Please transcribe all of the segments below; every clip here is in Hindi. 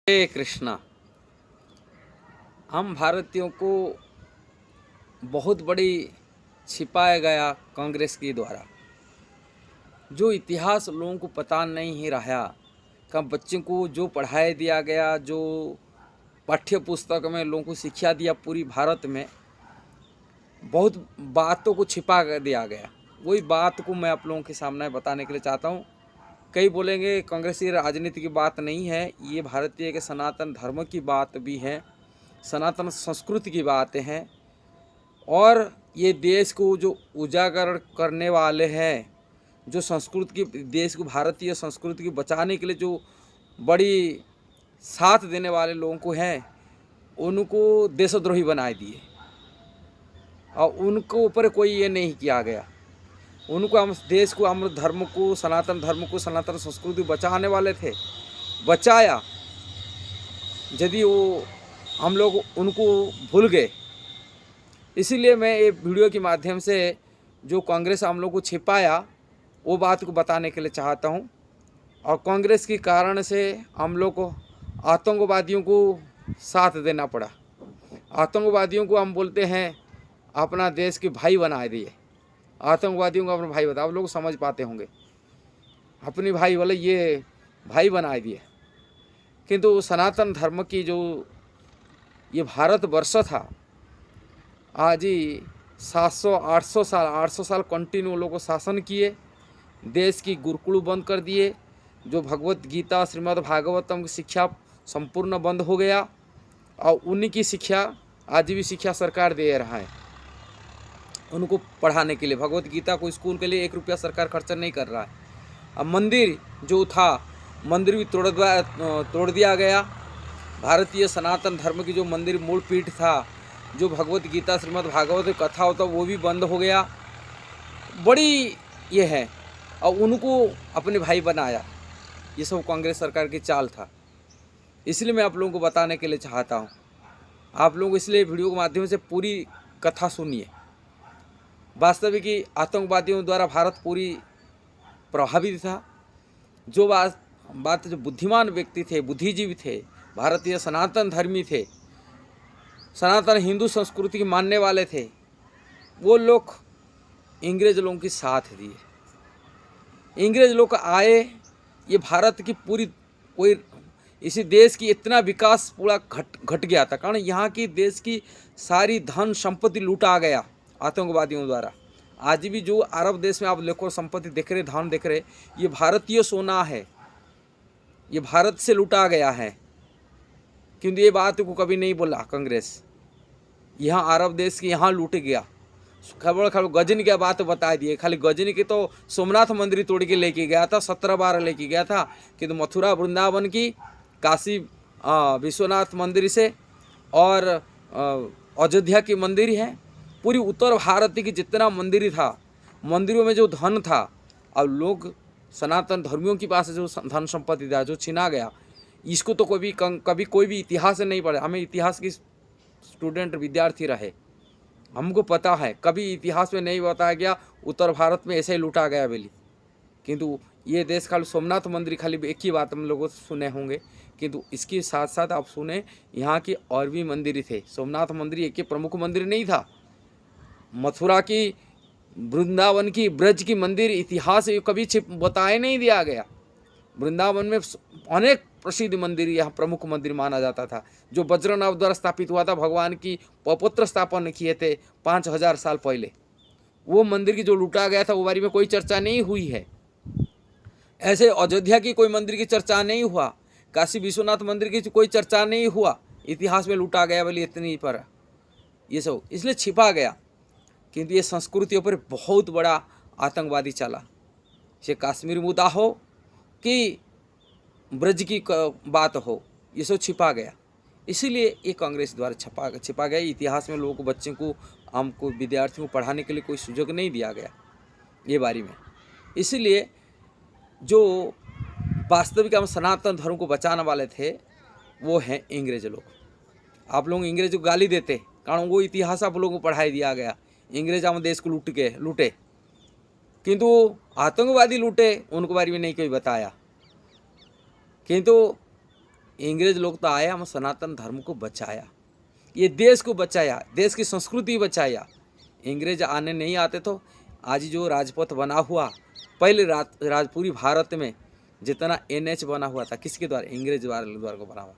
हरे कृष्णा। हम भारतीयों को बहुत बड़ी छिपाया गया कांग्रेस के द्वारा जो इतिहास लोगों को पता नहीं ही रहा। कब बच्चों को जो पढ़ाया दिया गया, जो पाठ्य पुस्तक में लोगों को शिक्षा दिया, पूरी भारत में बहुत बातों को छिपा कर दिया गया। वही बात को मैं आप लोगों के सामने बताने के लिए चाहता हूँ। कई बोलेंगे कांग्रेस की राजनीति की बात नहीं है, ये भारतीय के सनातन धर्म की बात भी है, सनातन संस्कृति की बातें हैं। और ये देश को जो उजागर करने वाले हैं, जो संस्कृति की, देश को, भारतीय संस्कृति को बचाने के लिए जो बड़ी साथ देने वाले लोगों को हैं, उनको देशद्रोही बना दिए और उनको ऊपर कोई ये नहीं किया गया। उनको हम देश को, हम धर्म को, सनातन धर्म को, सनातन संस्कृति बचाने वाले थे, बचाया। यदि वो हम लोग उनको भूल गए, इसीलिए मैं ये वीडियो के माध्यम से जो कांग्रेस हम लोग को छिपाया वो बात को बताने के लिए चाहता हूँ। और कांग्रेस के कारण से हम लोग को आतंकवादियों को साथ देना पड़ा। आतंकवादियों को हम बोलते हैं अपना देश के भाई बना दिए, आतंकवादियों को अपना भाई बता, आप लोग समझ पाते होंगे, अपनी भाई वाले ये भाई बना दिए। किंतु सनातन धर्म की जो ये भारतवर्ष था, आज ही 800 साल कंटिन्यू लोगों को शासन किए, देश की गुरुकुल बंद कर दिए, जो भगवत गीता, श्रीमद् भागवतम की शिक्षा संपूर्ण बंद हो गया। और उन्हीं की शिक्षा आज भी शिक्षा सरकार दे रहा है उनको पढ़ाने के लिए। भगवत गीता को स्कूल के लिए 1 रुपया सरकार खर्चा नहीं कर रहा है। अब मंदिर जो था, मंदिर भी तोड़ दिया गया। भारतीय सनातन धर्म की जो मंदिर मूल पीठ था, जो भगवत गीता, श्रीमद् भागवत कथा होता, वो भी बंद हो गया। बड़ी ये है, और उनको अपने भाई बनाया। ये सब कांग्रेस सरकार की चाल था। इसलिए मैं आप लोगों को बताने के लिए चाहता हूँ। आप लोग इसलिए वीडियो के माध्यम से पूरी कथा सुनिए। वास्तविक ही आतंकवादियों द्वारा भारत पूरी प्रभावित था। जो बात जो बुद्धिमान व्यक्ति थे, बुद्धिजीवी थे, भारतीय सनातन धर्मी थे, सनातन हिंदू संस्कृति के मानने वाले थे, वो लोग इंग्रेज लोगों के साथ दिए। इंग्रेज लोग आए, ये भारत की पूरी कोई इसी देश की इतना विकास पूरा घट गया था, कारण यहाँ की देश की सारी धन संपत्ति लूटा गया आतंकवादियों द्वारा। आज भी जो अरब देश में आप देखो संपत्ति देख रहे, धन देख रहे, ये भारतीय सोना है, ये भारत से लूटा गया है। क्योंकि ये बात को कभी नहीं बोला कांग्रेस, यहाँ अरब देश के यहाँ लूट गया। खबर गजनी की बात बता दिए। खाली गजनी के तो सोमनाथ मंदिर तोड़ के लेके गया था, 17 बार लेके गया था। किंतु मथुरा वृंदावन की, काशी विश्वनाथ मंदिर से, और अयोध्या की मंदिर है, पूरी उत्तर भारत की जितना मंदिर था, मंदिरों में जो धन था, और लोग सनातन धर्मियों के पास जो धन संपत्ति था जो छिना गया, इसको तो कभी कोई भी इतिहास नहीं पढ़ा। हमें इतिहास की स्टूडेंट, विद्यार्थी रहे, हमको पता है कभी इतिहास में नहीं बताया गया उत्तर भारत में ऐसे ही लूटा गया बेली। किंतु ये देश खाली सोमनाथ मंदिर, खाली एक ही बात हम लोगों सुने होंगे, किंतु इसके साथ साथ आप सुने यहाँ की और भी मंदिर थे। सोमनाथ मंदिर एक ही प्रमुख मंदिर नहीं था, मथुरा की, वृंदावन की, ब्रज की मंदिर इतिहास कभी बताया नहीं दिया गया। वृंदावन में अनेक प्रसिद्ध मंदिर, यहाँ प्रमुख मंदिर माना जाता था, जो वज्रनव द्वारा स्थापित हुआ था। भगवान की पवित्र स्थापन किए थे 5000 साल पहले। वो मंदिर की जो लूटा गया था, वो बारे में कोई चर्चा नहीं हुई है। ऐसे अयोध्या की कोई मंदिर की चर्चा नहीं हुआ, काशी विश्वनाथ मंदिर की कोई चर्चा नहीं हुआ। इतिहास में लूटा गया बोले इतनी पर ये सब इसलिए छिपा गया। किंतु ये संस्कृतियों पर बहुत बड़ा आतंकवादी चला। ये कश्मीर मुद्दा हो कि ब्रज की बात हो, ये सब छिपा गया। इसीलिए ये कांग्रेस द्वारा छिपा गया। इतिहास में लोगों को, बच्चों को, हमको, विद्यार्थियों को पढ़ाने के लिए कोई सुযোগ नहीं दिया गया ये बारे में। इसीलिए जो वास्तविक हम सनातन धर्म को बचाने वाले थे वो हैं अंग्रेज लोग। आप लोग अंग्रेज को गाली देते, कारण वो इतिहास आप लोगों को पढ़ाई दिया गया। अंग्रेज हम देश को लूटे, किंतु आतंकवादी लूटे, उनको बारे में नहीं कोई बताया। किंतु अंग्रेज लोग तो आया, हम सनातन धर्म को बचाया, ये देश को बचाया, देश की संस्कृति बचाया। अंग्रेज आने नहीं आते तो आज जो राजपथ बना हुआ, पहले पूरी भारत में जितना NH बना हुआ था किसके द्वारा? अंग्रेज द्वारा को बना हुआ।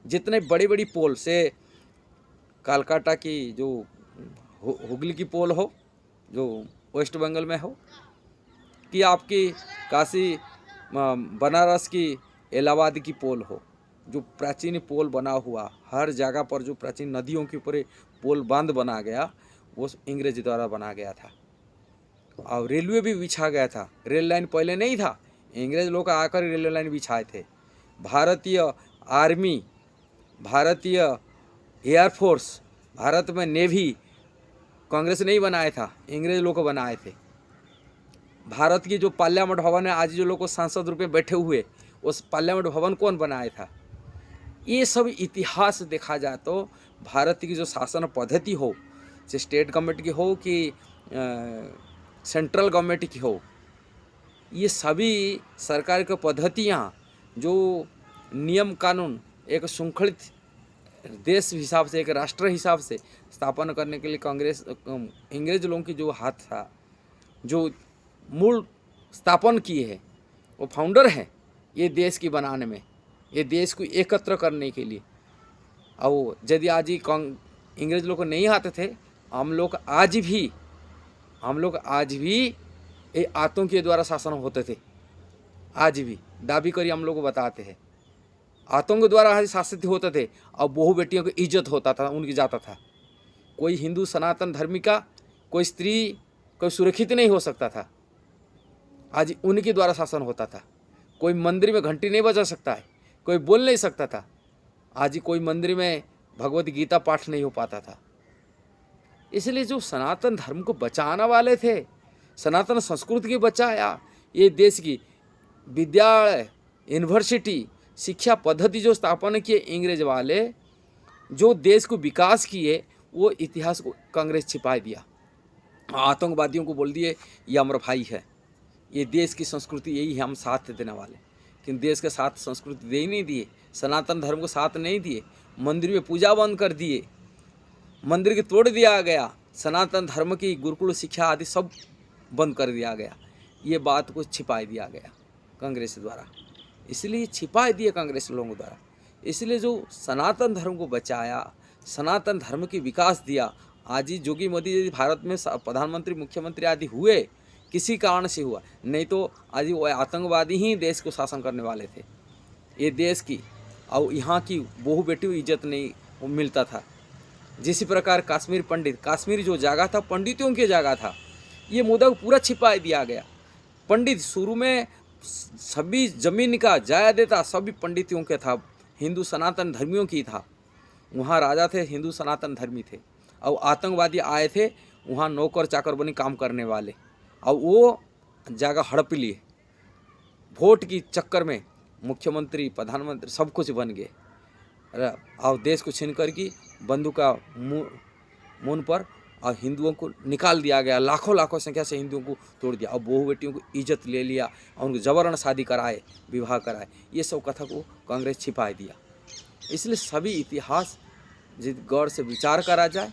जितने बड़ी बड़ी पोल से कलकत्ता की जो हुगली की पोल हो, जो वेस्ट बंगाल में हो, कि आपकी काशी बनारस की इलाहाबाद की पोल हो, जो प्राचीन पोल बना हुआ, हर जगह पर जो प्राचीन नदियों के ऊपर पोल बांध बना गया, वो अंग्रेज द्वारा बना गया था। और रेलवे भी बिछा गया था। रेल लाइन पहले नहीं था, अंग्रेज लोग आकर रेलवे लाइन बिछाए थे। भारतीय आर्मी, भारतीय एयरफोर्स, भारत में नेवी कांग्रेस नहीं बनाया था, अंग्रेज लोग को बनाए थे। भारत की जो पार्लियामेंट भवन है, आज जो लोग सांसद रूप में बैठे हुए, उस पार्लियामेंट भवन कौन बनाया था? ये सब इतिहास देखा जाए तो भारत की जो शासन पद्धति हो, चाहे स्टेट गवर्नमेंट की हो कि सेंट्रल गवर्नमेंट की हो, ये सभी सरकार की पद्धतियाँ, जो नियम कानून एक श्रृंखलित देश हिसाब से, एक राष्ट्र हिसाब से स्थापना करने के लिए कांग्रेस अंग्रेज लोगों की जो हाथ था, जो मूल स्थापन किए हैं, वो फाउंडर हैं ये देश की बनाने में, ये देश को एकत्र करने के लिए। और यदि आज ही अंग्रेज लोग को नहीं आते थे, हम लोग आज भी ये आतंक के द्वारा शासन होते थे। आज भी दाबी करी हम लोग को बताते हैं, आतंक द्वारा शासित होते थे। और बहु बेटियों की इज्जत होता था, उनकी जाता था। कोई हिंदू सनातन धर्मी का, कोई स्त्री कोई सुरक्षित नहीं हो सकता था, आज उनके द्वारा शासन होता था। कोई मंदिर में घंटी नहीं बजा सकता है, कोई बोल नहीं सकता था, आज कोई मंदिर में भगवत गीता पाठ नहीं हो पाता था। इसलिए जो सनातन धर्म को बचाने वाले थे, सनातन संस्कृति की बचाया, ये देश की विद्यालय, यूनिवर्सिटी, शिक्षा पद्धति जो स्थापना किए अंग्रेज वाले, जो देश को विकास किए, वो इतिहास को कांग्रेस छिपा दिया। आतंकवादियों को बोल दिए ये हमारा भाई है, ये देश की संस्कृति यही है, हम साथ देने वाले। लेकिन देश के साथ संस्कृति दे ही नहीं दिए, सनातन धर्म को साथ नहीं दिए, मंदिर में पूजा बंद कर दिए, मंदिर के तोड़ दिया गया, सनातन धर्म की गुरुकुल शिक्षा आदि सब बंद कर दिया गया। ये बात को छिपा दिया गया कांग्रेस द्वारा, इसलिए छिपा दिए कांग्रेस लोगों द्वारा। इसलिए जो सनातन धर्म को बचाया, सनातन धर्म की विकास दिया, आज ही योगी मोदी यदि भारत में प्रधानमंत्री मुख्यमंत्री आदि हुए, किसी कारण से हुआ, नहीं तो आज वो आतंकवादी ही देश को शासन करने वाले थे। ये देश की और यहाँ की बहु बेटी इज्जत नहीं मिलता था। जिस प्रकार कश्मीर पंडित, कश्मीर जो जगह था पंडितों की जगह था, ये मुद्दा पूरा छिपा दिया गया। पंडित शुरू में सभी जमीन का जायदाद सभी पंडितों के था, हिंदू सनातन धर्मियों की था। वहाँ राजा थे, हिंदू सनातन धर्मी थे, और आतंकवादी आए थे वहाँ नौकर चाकर बनी काम करने वाले, और वो जगह हड़प लिए। वोट की चक्कर में मुख्यमंत्री प्रधानमंत्री सब कुछ बन गए, और देश को छीन कर की बंदूक का मुंह पर और हिंदुओं को निकाल दिया गया। लाखों संख्या से हिंदुओं को तोड़ दिया, और बहु बेटियों को इज्जत ले लिया, और उनको जबरन शादी कराए, विवाह कराए। ये सब कथा को कांग्रेस छिपा दिया। इसलिए सभी इतिहास यदि गौर से विचार करा जाए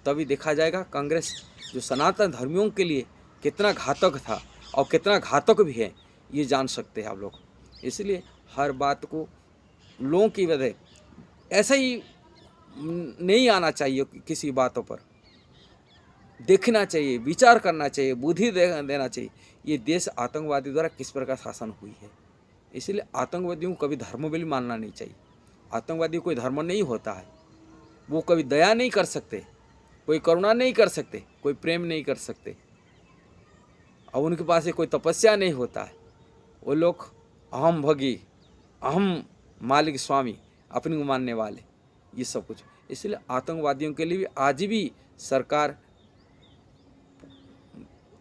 तभी देखा जाएगा कांग्रेस जो सनातन धर्मियों के लिए कितना घातक था और कितना घातक भी है, ये जान सकते हैं आप लोग। इसलिए हर बात को लोगों की वजह ऐसा ही नहीं आना चाहिए, किसी बातों पर देखना चाहिए, विचार करना चाहिए, बुद्धि देना चाहिए। ये देश आतंकवादी द्वारा किस प्रकार शासन हुई है। इसलिए आतंकवादियों को कभी धर्म भी मानना नहीं चाहिए। आतंकवादी कोई धर्म नहीं होता है, वो कभी दया नहीं कर सकते, कोई करुणा नहीं कर सकते, कोई प्रेम नहीं कर सकते, और उनके पास कोई तपस्या नहीं होता है। वो लोग अहम भगी, अहम मालिक स्वामी, अपने को मानने वाले, ये सब कुछ। इसलिए आतंकवादियों के लिए भी आज भी सरकार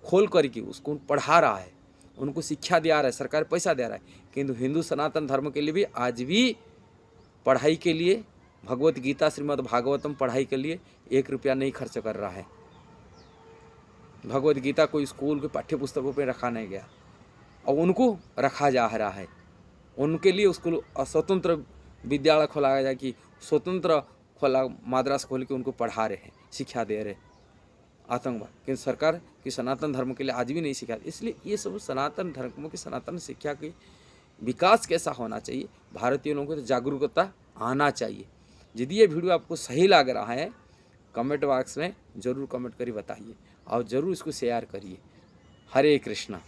खोल करके उसको पढ़ा रहा है, उनको शिक्षा दिया रहा है, सरकार पैसा दे रहा है। किंतु हिंदू सनातन धर्म के लिए भी आज भी पढ़ाई के लिए, भगवत गीता श्रीमद् भागवतम पढ़ाई के लिए 1 रुपया नहीं खर्च कर रहा है। भगवत गीता कोई स्कूल के पाठ्य पुस्तकों पर रखा नहीं गया, और उनको रखा जा रहा है। उनके लिए उसको स्वतंत्र विद्यालय खोला जाए कि स्वतंत्र खोला मद्रास खोल के उनको पढ़ा रहे हैं, शिक्षा दे रहे आतंकवाद, किंतु सरकार की सनातन धर्म के लिए आज भी नहीं सिखा। इसलिए ये सब सनातन धर्मों की सनातन शिक्षा की विकास कैसा होना चाहिए, भारतीय लोगों को तो जागरूकता आना चाहिए। यदि ये वीडियो आपको सही लग रहा है कमेंट बॉक्स में ज़रूर कमेंट करिए, बताइए और ज़रूर इसको शेयर करिए। हरे कृष्णा।